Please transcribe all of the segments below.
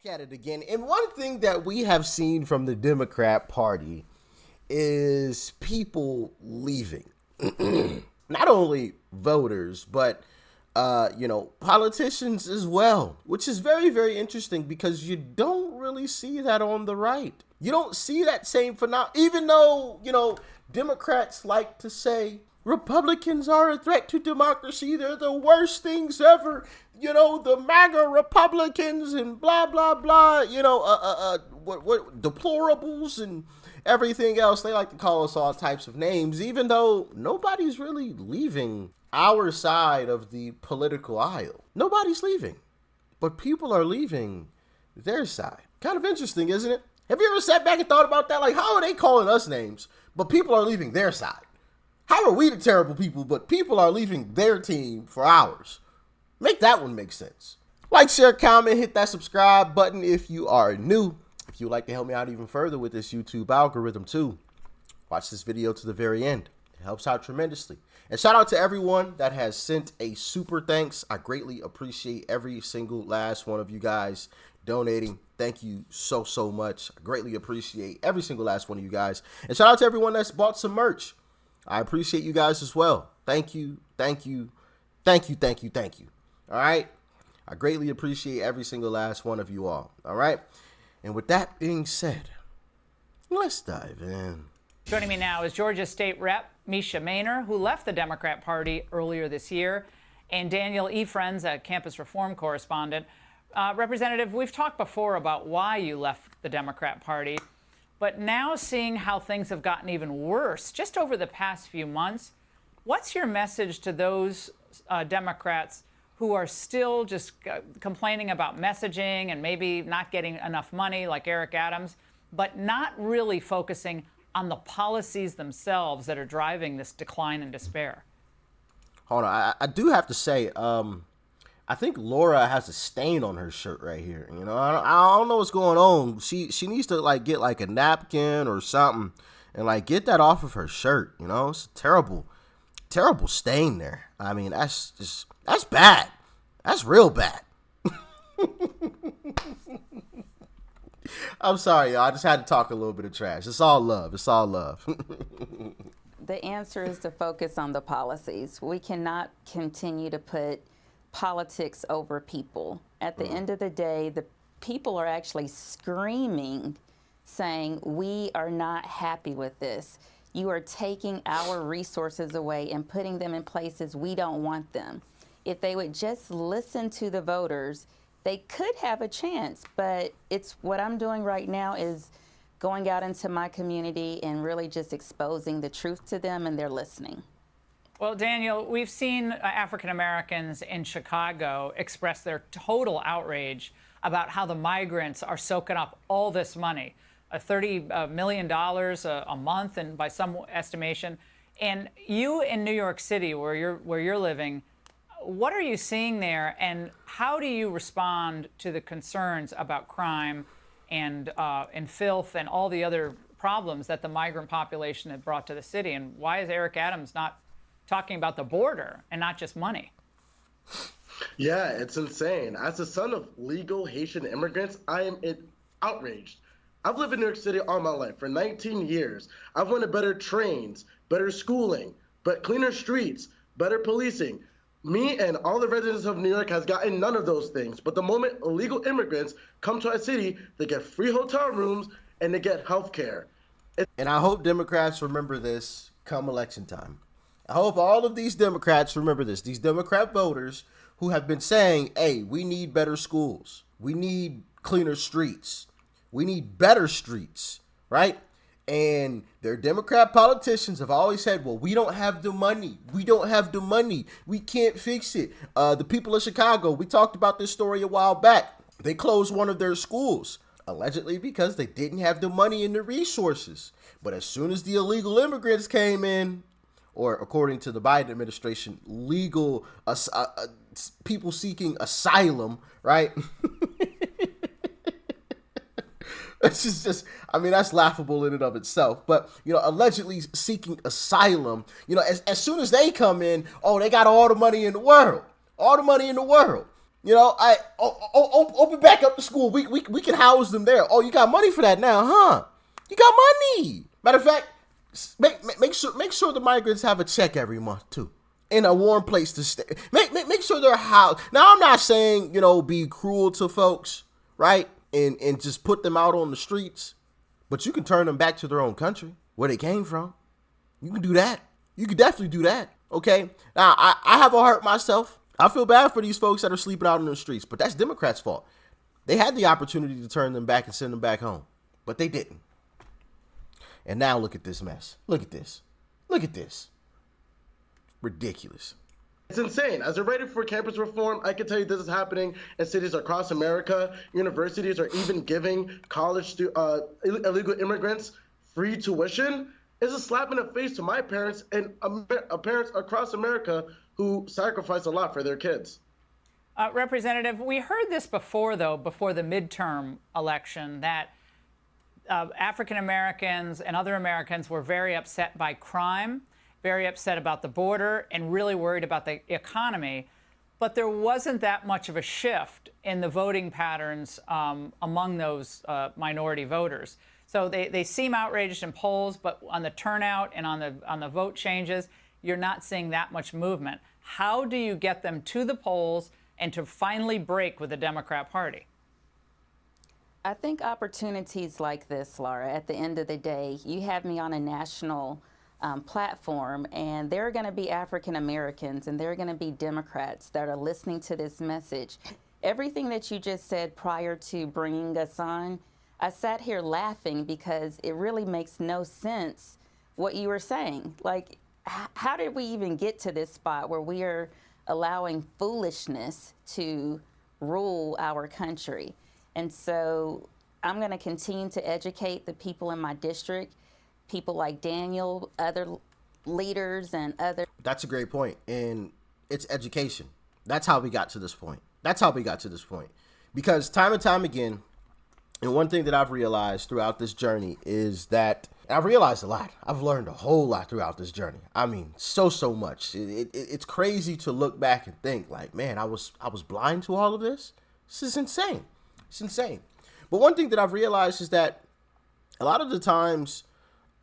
At it again. And one thing that we have seen from the Democrat Party is people leaving. Not only voters, but politicians as well, which is very, very interesting because you don't really see that on the right. You don't see that same phenomenon, even though, Democrats like to say Republicans are a threat to democracy. They're the worst things ever. The MAGA Republicans and blah, blah, blah, what deplorables and everything else. They like to call us all types of names, even though nobody's really leaving our side of the political aisle. Nobody's leaving, but people are leaving their side. Kind of interesting, isn't it? Have you ever sat back and thought about that? Like, how are they calling us names, but people are leaving their side? How are we the terrible people, but people are leaving their team for ours? Make that one make sense. Like, share, comment, hit that subscribe button if you are new. If you'd like to help me out even further with this YouTube algorithm too, watch this video to the very end. It helps out tremendously. And shout out to everyone that has sent a super thanks. I greatly appreciate every single last one of you guys donating. Thank you so, so much. I greatly appreciate every single last one of you guys. And shout out to everyone that's bought some merch. I appreciate you guys as well. Thank you, thank you, thank you, thank you, thank you. All right? I greatly appreciate every single last one of you all. All right? And with that being said, let's dive in. Joining me now is Georgia State Rep. Mesha Mainor, who left the Democrat Party earlier this year, and Daniel Efrens, a campus reform correspondent. Representative, we've talked before about why you left the Democrat Party, but now seeing how things have gotten even worse just over the past few months, what's your message to those Democrats who are still just complaining about messaging and maybe not getting enough money like Eric Adams, but not really focusing on the policies themselves that are driving this decline and despair? Hold on, I do have to say, I think Laura has a stain on her shirt right here. I don't know what's going on. She needs to get a napkin or something and get that off of her shirt. It's a terrible, terrible stain there. I mean, that's bad. That's real bad. I'm sorry, y'all. I just had to talk a little bit of trash. It's all love. It's all love. The answer is to focus on the policies. We cannot continue to put politics over people. At the end of the day, the people are actually screaming, saying, we are not happy with this. You are taking our resources away and putting them in places we don't want them. If they would just listen to the voters, they could have a chance. But it's what I'm doing right now is going out into my community and really just exposing the truth to them, and they're listening. Well, Daniel, we've seen African Americans in Chicago express their total outrage about how the migrants are soaking up all this money, $30 million a month, and by some estimation. And you in New York City, where you're living, what are you seeing there, and how do you respond to the concerns about crime and filth and all the other problems that the migrant population had brought to the city? And why is Eric Adams not talking about the border and not just money? Yeah, it's insane. As a son of legal Haitian immigrants, I am outraged. I've lived in New York City all my life for 19 years. I've wanted better trains, better schooling, but cleaner streets, better policing. Me and all the residents of New York has gotten none of those things. But the moment illegal immigrants come to our city, they get free hotel rooms and they get health care. And I hope Democrats remember this come election time. I hope all of these Democrats remember this. These Democrat voters who have been saying, hey, we need better schools. We need cleaner streets. We need better streets, right? And their Democrat politicians have always said, well, we don't have the money. We don't have the money. We can't fix it. The people of Chicago, we talked about this story a while back. They closed one of their schools, allegedly because they didn't have the money and the resources. But as soon as the illegal immigrants came in, or according to the Biden administration, legal people seeking asylum, right? It's just, I mean, that's laughable in and of itself. But, allegedly seeking asylum, as soon as they come in, oh, they got all the money in the world. All the money in the world. Open back up the school. We can house them there. Oh, you got money for that now, huh? You got money. Matter of fact, make sure the migrants have a check every month too, in a warm place to stay. Make sure they're housed. Now, I'm not saying be cruel to folks, right? And just put them out on the streets, but you can turn them back to their own country where they came from. You can do that. You can definitely do that. Okay. Now, I have a heart myself. I feel bad for these folks that are sleeping out on the streets, but that's Democrats' fault. They had the opportunity to turn them back and send them back home, but they didn't. And now look at this mess. Look at this. Look at this. Ridiculous. It's insane. As a writer for campus reform, I can tell you this is happening in cities across America. Universities are even giving illegal immigrants free tuition. It's a slap in the face to my parents and parents across America who sacrifice a lot for their kids. Representative, we heard this before the midterm election, that African Americans and other Americans were very upset by crime, very upset about the border, and really worried about the economy. But there wasn't that much of a shift in the voting patterns among those minority voters. So they seem outraged in polls, but on the turnout and on the vote changes, you're not seeing that much movement. How do you get them to the polls and to finally break with the Democrat Party? I think opportunities like this, Laura, at the end of the day, you have me on a national platform, and there are going to be African Americans and there are going to be Democrats that are listening to this message. Everything that you just said prior to bringing us on, I sat here laughing because it really makes no sense what you were saying. Like, how did we even get to this spot where we are allowing foolishness to rule our country? And so I'm going to continue to educate the people in my district, people like Daniel, other leaders, and other. That's a great point. And it's education. That's how we got to this point. That's how we got to this point. Because time and time again, and one thing that I've realized throughout this journey is that I've realized a lot. I've learned a whole lot throughout this journey. I mean, so much. It's crazy to look back and think like, man, I was blind to all of this. This is insane. It's insane. But one thing that I've realized is that a lot of the times,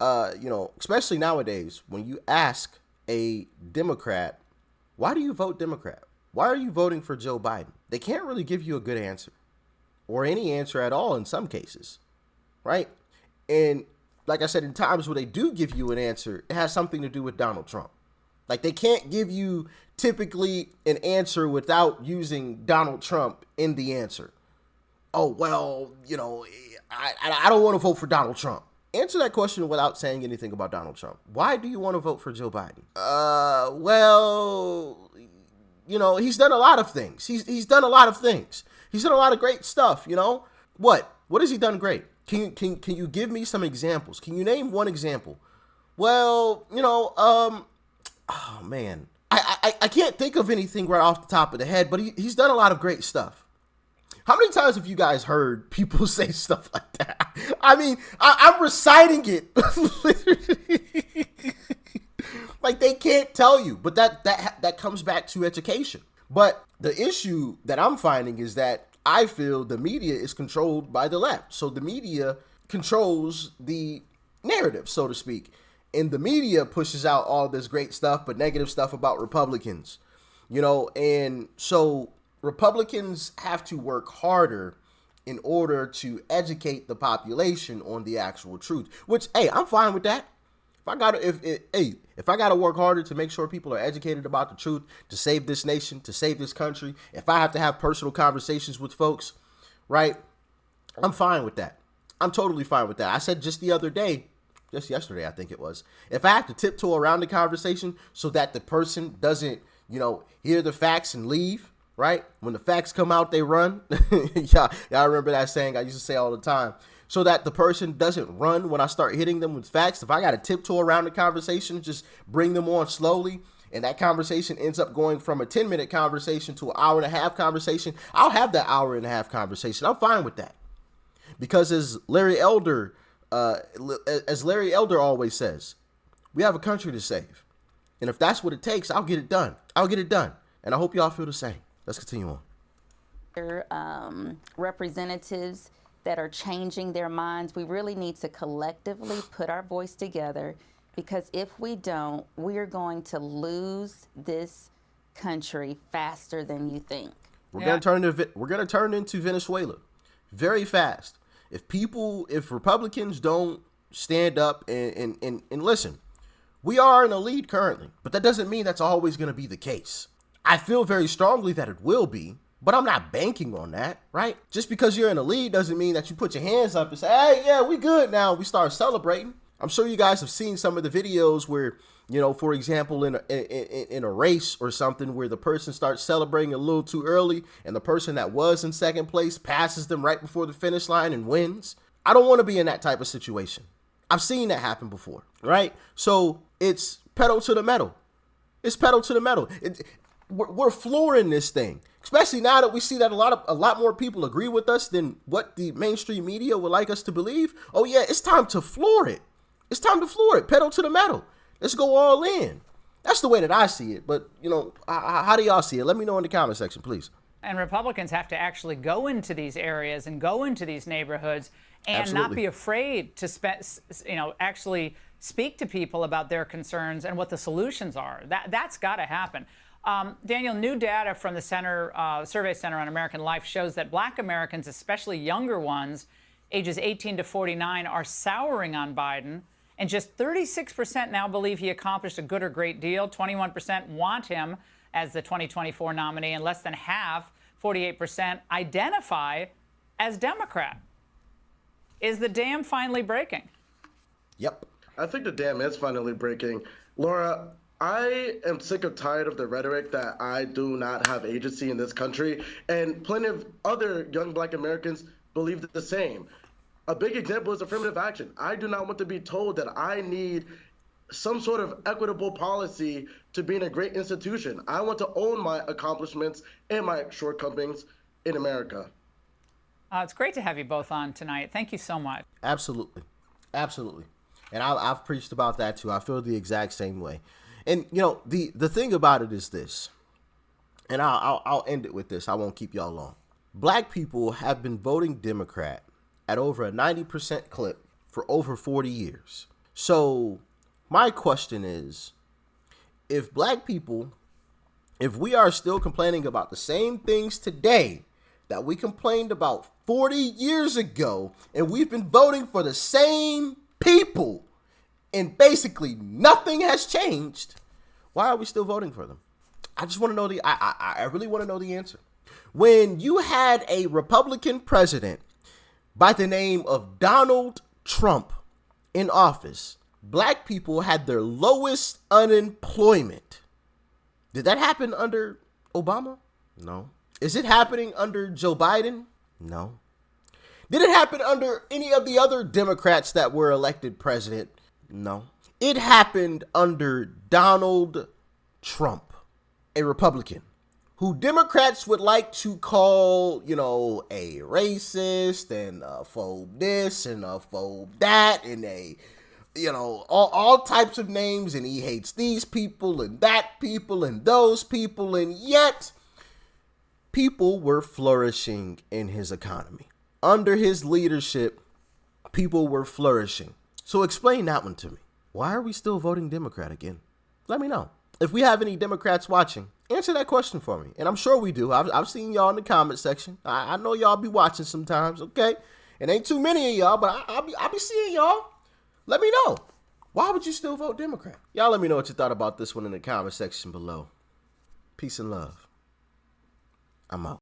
especially nowadays, when you ask a Democrat, why do you vote Democrat? Why are you voting for Joe Biden? They can't really give you a good answer, or any answer at all in some cases, right? And like I said, in times where they do give you an answer, it has something to do with Donald Trump. Like, they can't give you typically an answer without using Donald Trump in the answer. Oh, well, I don't want to vote for Donald Trump. Answer that question without saying anything about Donald Trump. Why do you want to vote for Joe Biden? He's done a lot of things. He's done a lot of things. He's done a lot of great stuff, What has he done great? Can you give me some examples? Can you name one example? Well, oh man. I can't think of anything right off the top of the head, but he's done a lot of great stuff. How many times have you guys heard people say stuff like that? I mean, I'm reciting it. Like, they can't tell you, but that comes back to education. But the issue that I'm finding is that I feel the media is controlled by the left. So the media controls the narrative, so to speak. And the media pushes out all this great stuff, but negative stuff about Republicans, and so Republicans have to work harder in order to educate the population on the actual truth, which, hey, I'm fine with that. If I gotta work harder to make sure people are educated about the truth, to save this nation, to save this country, if I have to have personal conversations with folks, right, I'm fine with that. I'm totally fine with that. I said just yesterday, I think it was, if I have to tiptoe around the conversation so that the person doesn't, hear the facts and leave, right? When the facts come out, they run. Y'all remember that saying I used to say all the time. So that the person doesn't run when I start hitting them with facts. If I got to tiptoe around the conversation, just bring them on slowly, and that conversation ends up going from a 10-minute conversation to an hour-and-a-half conversation, I'll have that hour-and-a-half conversation. I'm fine with that. Because as Larry Elder always says, we have a country to save. And if that's what it takes, I'll get it done. And I hope y'all feel the same. Let's continue on. representatives that are changing their minds. We really need to collectively put our voice together, because if we don't, we're going to lose this country faster than you think. We're gonna turn into Venezuela very fast. If Republicans don't stand up and listen, we are in a lead currently, but that doesn't mean that's always going to be the case. I feel very strongly that it will be, but I'm not banking on that, right? Just because you're in a lead doesn't mean that you put your hands up and say, hey, yeah, we good now. We start celebrating. I'm sure you guys have seen some of the videos where, you know, for example, in a race or something where the person starts celebrating a little too early and the person that was in second place passes them right before the finish line and wins. I don't want to be in that type of situation. I've seen that happen before, right? So it's pedal to the metal. It's pedal to the metal. We're flooring this thing, especially now that we see that a lot more people agree with us than what the mainstream media would like us to believe. Oh yeah, it's time to floor it. It's time to floor it. Pedal to the metal. Let's go all in. That's the way that I see it. But, you know, how do y'all see it? Let me know in the comment section, please. And Republicans have to actually go into these areas and go into these neighborhoods and not be afraid to actually speak to people about their concerns and what the solutions are. That's got to happen. Daniel, new data from the Survey Center on American Life shows that Black Americans, especially younger ones, ages 18 to 49, are souring on Biden. And just 36% now believe he accomplished a good or great deal. 21% want him as the 2024 nominee, and less than half, 48%, identify as Democrat. Is the dam finally breaking? Yep. I think the dam is finally breaking. Laura, I am sick of tired of the rhetoric that I do not have agency in this country, and plenty of other young Black Americans believe the same. A big example is affirmative action. I do not want to be told that I need some sort of equitable policy to be in a great institution. I want to own my accomplishments and my shortcomings in America. It's great to have you both on tonight. Thank you so much. Absolutely. Absolutely. And I've preached about that too. I feel the exact same way. And, you know, the thing about it is this, and I'll end it with this. I won't keep y'all long. Black people have been voting Democrat at over a 90% clip for over 40 years. So my question is, if Black people, if we are still complaining about the same things today that we complained about 40 years ago, and we've been voting for the same people, and basically nothing has changed, why are we still voting for them? I just want to know I really want to know the answer. When you had a Republican president by the name of Donald Trump in office, Black people had their lowest unemployment. Did that happen under Obama? No. Is it happening under Joe Biden? No. Did it happen under any of the other Democrats that were elected president? No. It happened under Donald Trump, a Republican, who Democrats would like to call, you know, a racist and a phobe this and a phobe that and a, you know, all types of names, and he hates these people and that people and those people, and yet people were flourishing in his economy. Under his leadership, people were flourishing. So explain that one to me. Why are we still voting Democrat again? Let me know. If we have any Democrats watching, answer that question for me. And I'm sure we do. I've seen y'all in the comment section. I know y'all be watching sometimes, okay? It ain't too many of y'all, but I'll be seeing y'all. Let me know. Why would you still vote Democrat? Y'all let me know what you thought about this one in the comment section below. Peace and love. I'm out.